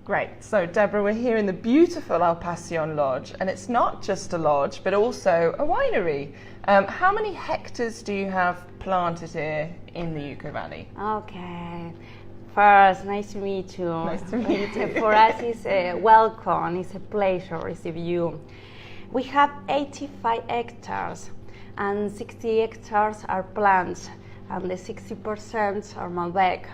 Great. So, Deborah, we're here in the beautiful Alpasion Lodge, and it's not just a lodge, but also a winery. How many hectares do you have planted here in the Uco Valley? Okay. First, nice to meet you. Nice to meet you. For us, it's a welcome. It's a pleasure to receive you. We have 85 hectares, and 60 hectares are plants, and the 60% are Malbec.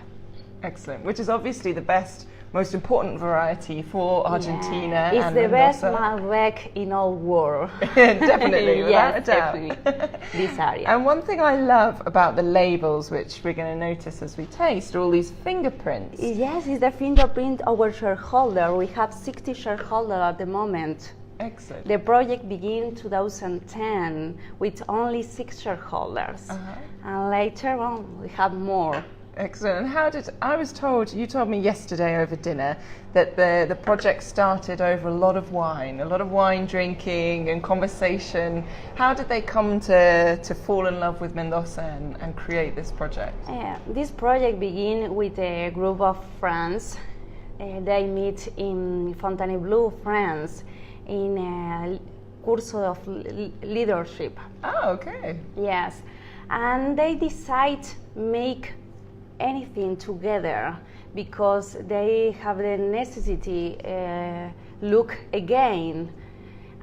Excellent. Which is obviously the best, most important variety for Argentina. It's and the best Mendoza. Malbec in all world. Definitely, without a doubt. Definitely. This area. And one thing I love about the labels, which we're going to notice as we taste, are all these fingerprints. Yes, it's the fingerprint of our shareholder. We have 60 shareholders at the moment. Excellent. The project began in 2010 with only 6 shareholders. And later on, we have more. Excellent. And how did, you told me yesterday over dinner that the project started over a lot of wine drinking and conversation. How did they come to fall in love with Mendoza and create this project? This project began with a group of friends. They meet in Fontainebleau, France, in a curso of leadership. Oh, okay. Yes. And they decide make anything together because they have the necessity look again,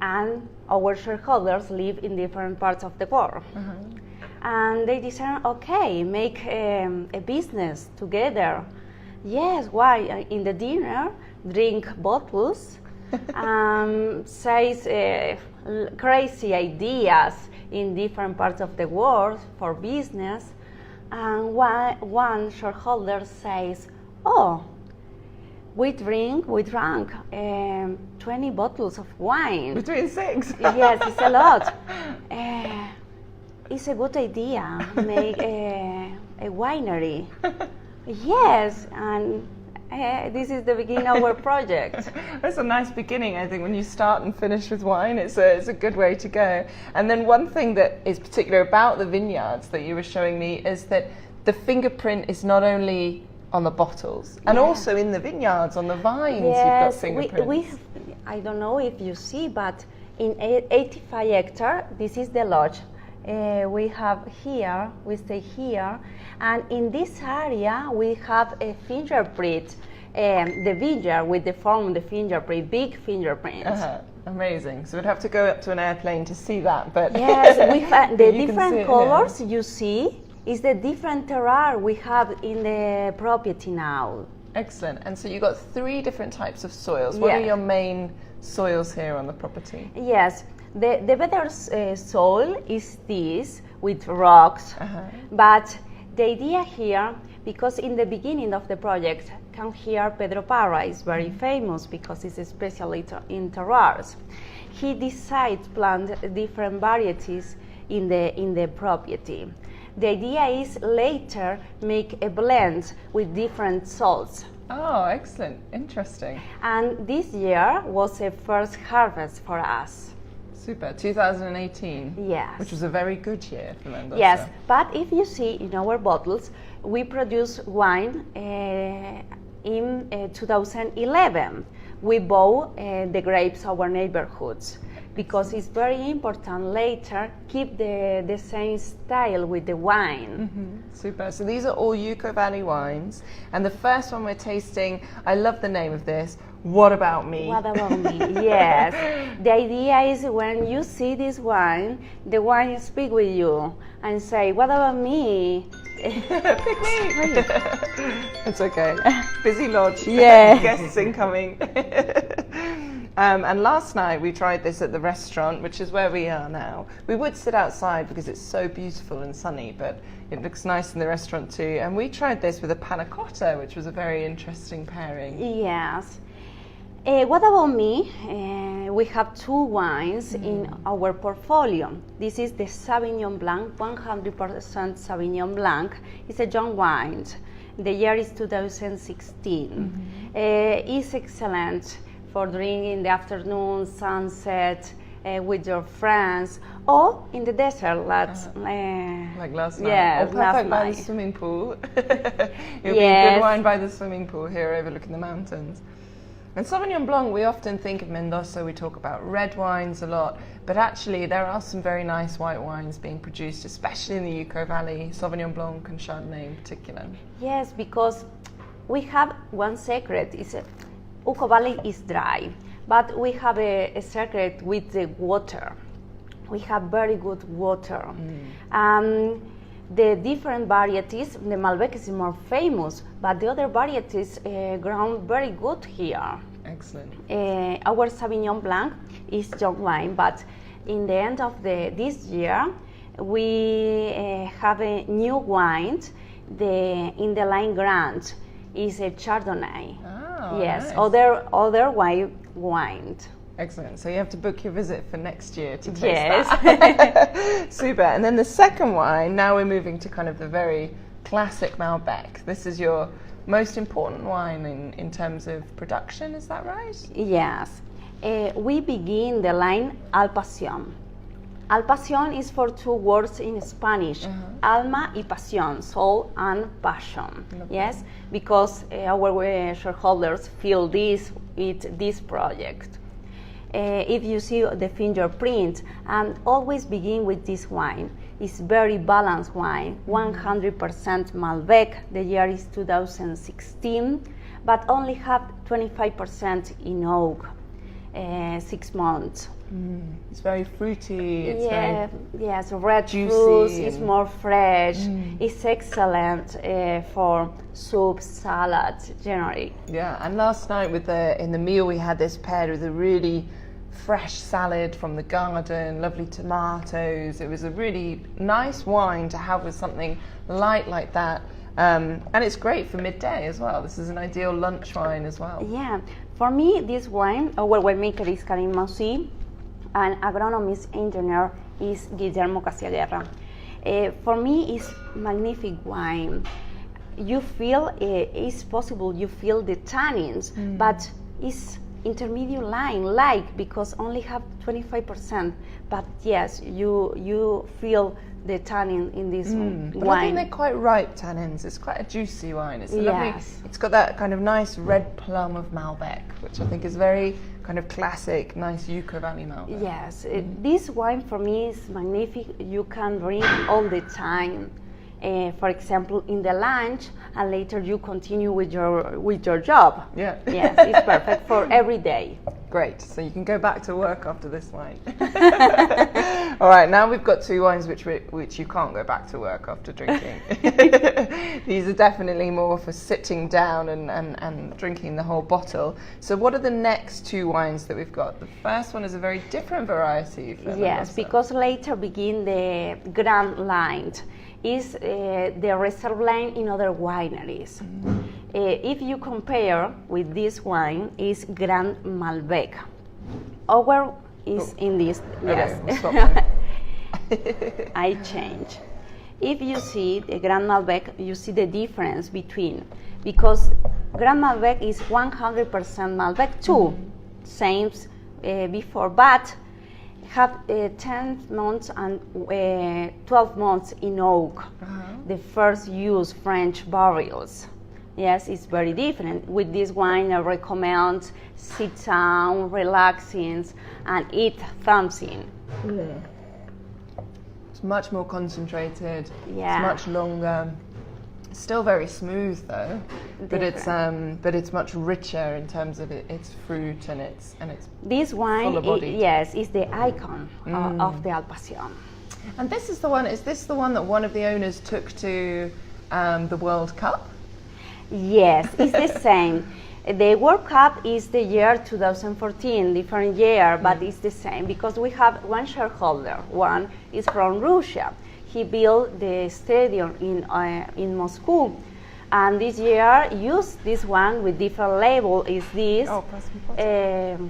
and our shareholders live in different parts of the world. And they decided, okay, make a business together. Yes, why? In the dinner, drink bottles, says crazy ideas in different parts of the world for business. And one shareholder says, oh, we drank 20 bottles of wine. Between 6? Yes, it's a lot. It's a good idea, make a winery. Yes, and this is the beginning of our project. That's a nice beginning, I think. When you start and finish with wine, it's a good way to go. And then one thing that is particular about the vineyards that you were showing me is that the fingerprint is not only on the bottles, and also in the vineyards, on the vines, you've got fingerprints. I don't know if you see, but in 85 hectares, this is the lodge. We have here, we stay here, and in this area we have a fingerprint, the vineyard with the form of the fingerprint, big fingerprint. Amazing. So we'd have to go up to an airplane to see that, but yes, we have the different colors you see is the different terroir we have in the property now. Excellent. And so you've got 3 different types of soils. What are your main soils here on the property? Yes. The better soil is this, with rocks, but the idea here, because in the beginning of the project, come here Pedro Parra is very famous because it's especially in terroirs. He decided to plant different varieties in the property. The idea is later make a blend with different salts. Oh, excellent. Interesting. And this year was a first harvest for us. Super. 2018. Yes. Which was a very good year for Mendoza. Yes, but if you see in our bottles, we produce wine in 2011. We bought the grapes of our neighborhoods because it's very important later keep the same style with the wine. Super. So these are all Uco Valley wines, and the first one we're tasting, I love the name of this, What About Me? What About Me, yes. The idea is when you see this wine, the wine speak with you and say, what about me? Pick me. It's okay. Busy lodge. Yeah. Guests incoming. And last night we tried this at the restaurant, which is where we are now. We would sit outside because it's so beautiful and sunny, but it looks nice in the restaurant too. And we tried this with a panna cotta, which was a very interesting pairing. Yes. What about me? We have 2 wines in our portfolio. This is the Sauvignon Blanc, 100% Sauvignon Blanc. It's a young wine. The year is 2016. It's excellent for drinking in the afternoon, sunset, with your friends, or in the desert. Like last night. Yes, or perfect last by night. the swimming pool. It'll be good wine by the swimming pool here overlooking the mountains. And Sauvignon Blanc, we often think of Mendoza, we talk about red wines a lot, but actually there are some very nice white wines being produced, especially in the Uco Valley, Sauvignon Blanc and Chardonnay in particular. Yes, because we have one secret, is Uco Valley is dry, but we have a secret with the water. We have very good water. The different varieties, the Malbec is more famous, but the other varieties grow very good here. Excellent. Our Sauvignon Blanc is young wine, but in the end of this year, we have a new wine. In the line Grand is a Chardonnay. Oh, yes, nice. other white wine. Excellent. So you have to book your visit for next year to taste Yes. that. Super. And then the second wine, now we're moving to kind of the very classic Malbec. This is your most important wine in terms of production, is that right? Yes. We begin the line Alpasion. Alpasion is for two words in Spanish, alma y pasión, soul and passion. Lovely. Yes, because our shareholders feel this with this project. If you see the fingerprint, and always begin with this wine. It's very balanced wine, 100% Malbec. The year is 2016, but only have 25% in oak, 6 months. It's very fruity. It's very yes, red juicy fruits. It's and- more fresh. It's excellent for soups, salads, generally. Yeah. And last night in the meal we had this paired with a really fresh salad from the garden, lovely tomatoes. It was a really nice wine to have with something light like that. And it's great for midday as well. This is an ideal lunch wine as well. Yeah, for me, this wine, our winemaker is Karim Mausi, and agronomist engineer is Guillermo Casiaguerra. For me, it's magnific wine. You feel, it's possible you feel the tannins, but it's intermediate line, because only have 25%. But yes, you feel the tannin in this But I think wine. they're quite ripe tannins. It's quite a juicy wine. It's a lovely. Yes. It's got that kind of nice red plum of Malbec, which I think is very kind of classic, nice Uco Valley Malbec. Yes, this wine for me is magnific. You can drink all the time. For example, in the lunch, and later you continue with your job. Yeah. Yes, it's perfect for every day. Great. So you can go back to work after this wine. All right. Now we've got two wines which you can't go back to work after drinking. These are definitely more for sitting down and drinking the whole bottle. So what are the next two wines that we've got? The first one is a very different variety. For Yes, Mendoza. because later begin the Grand line. Is the reserve line in other wineries. If you compare with this wine, is Grand Malbec. Our is in this. Yes, Okay, we'll stop I change. If you see the Grand Malbec, you see the difference between, because Grand Malbec is 100% Malbec too, same before, but have 10 months and 12 months in oak. The first use French barrels. Yes, it's very different. With this wine, I recommend sit down, relaxing, and eat something. It's much more concentrated. Yeah. It's much longer. Still very smooth though, but it's much richer in terms of its fruit and its This wine, fuller-bodied. yes, is the icon of the Alpasion. And this is the one. Is this the one that one of the owners took to the World Cup? Yes, it's the same. The World Cup is the year 2014, different year, but it's the same because we have one shareholder. One is from Russia. He built the stadium in Moscow, and this year used this one with different label. Is this? Oh, pass me bottle.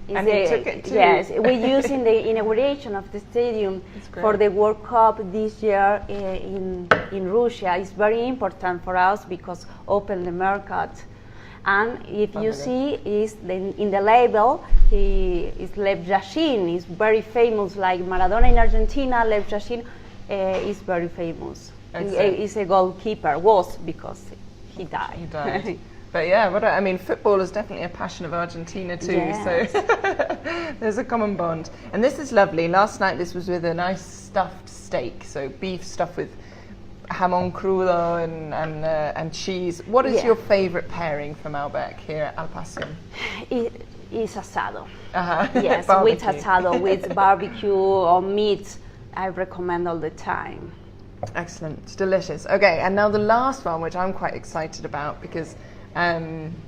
Is And he took it too. Yes, we use in the inauguration of the stadium great. for the World Cup this year in Russia. It's very important for us because open the market. And if you see, in the label, he is Lev Yashin. Is very famous, like Maradona in Argentina. Lev Yashin is very famous. He's a goalkeeper. Was because he died. He died. But yeah, I mean, football is definitely a passion of Argentina too. Yes. So there's a common bond. And this is lovely. Last night this was with a nice stuffed steak, so beef stuffed with jamón crudo and cheese. What is your favorite pairing from Malbec here at Alpasion? It is asado. Barbecue. Yes, with asado, with barbecue or meat. I recommend all the time. Excellent, it's delicious. Okay, and now the last one, which I'm quite excited about because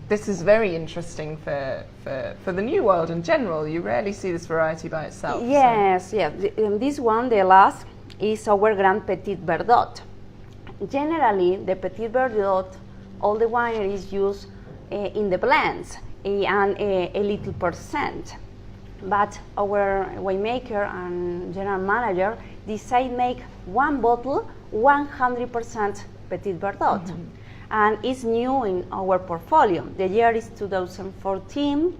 this is very interesting for the New World in general. You rarely see this variety by itself. Yes, so. Yeah. This one, the last, is our Grand Petit Verdot. Generally, the Petit Verdot, all the wineries use in the blends and a little percent. But our winemaker and general manager decided make one bottle 100% Petit Verdot. Mm-hmm. And it's new in our portfolio. The year is 2014.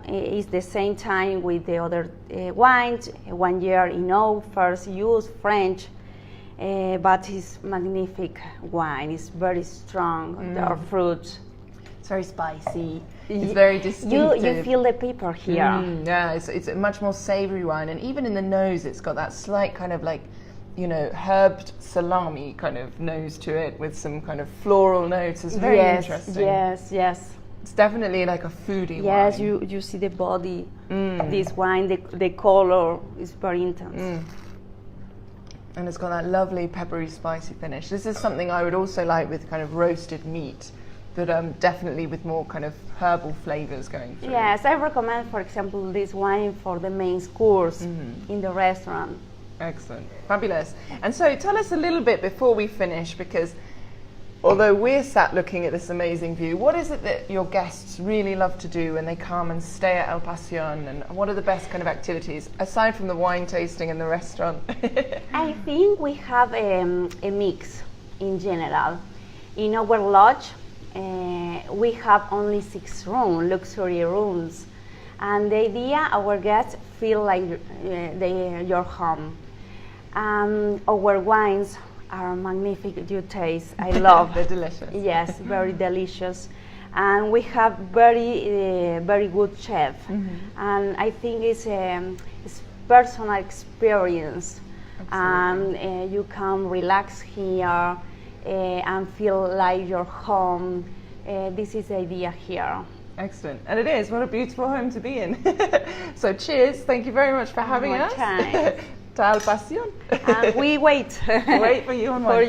Is the same time with the other wines. 1 year in oak, first use, French. But it's magnific wine. It's very strong. There are fruits. It's very spicy. It's very distinctive. You feel the pepper here. Yeah, it's a much more savory wine, and even in the nose, it's got that slight kind of like, herbed salami kind of nose to it with some kind of floral notes. It's very interesting. Yes. It's definitely like a foodie wine. Yes, you see the body of this wine, the color is very intense. And it's got that lovely peppery, spicy finish. This is something I would also like with kind of roasted meat, but definitely with more kind of herbal flavors going through. Yes, I recommend, for example, this wine for the main course in the restaurant. Excellent, fabulous. And so tell us a little bit before we finish, because although we're sat looking at this amazing view, what is it that your guests really love to do when they come and stay at Alpasion, and what are the best kind of activities, aside from the wine tasting in the restaurant? I think we have a mix in general. In our lodge, we have only 6 rooms, luxury rooms. And the idea, our guests feel like your home. Our wines are magnificent. You taste. I love. They're delicious. Yes, very delicious. And we have very good chef. And I think it's personal experience. And you can relax here and feel like your home. This is the idea here. Excellent. And it is. What a beautiful home to be in. So cheers. Thank you very much for having us. To Alpasion. And we wait. Wait for you on my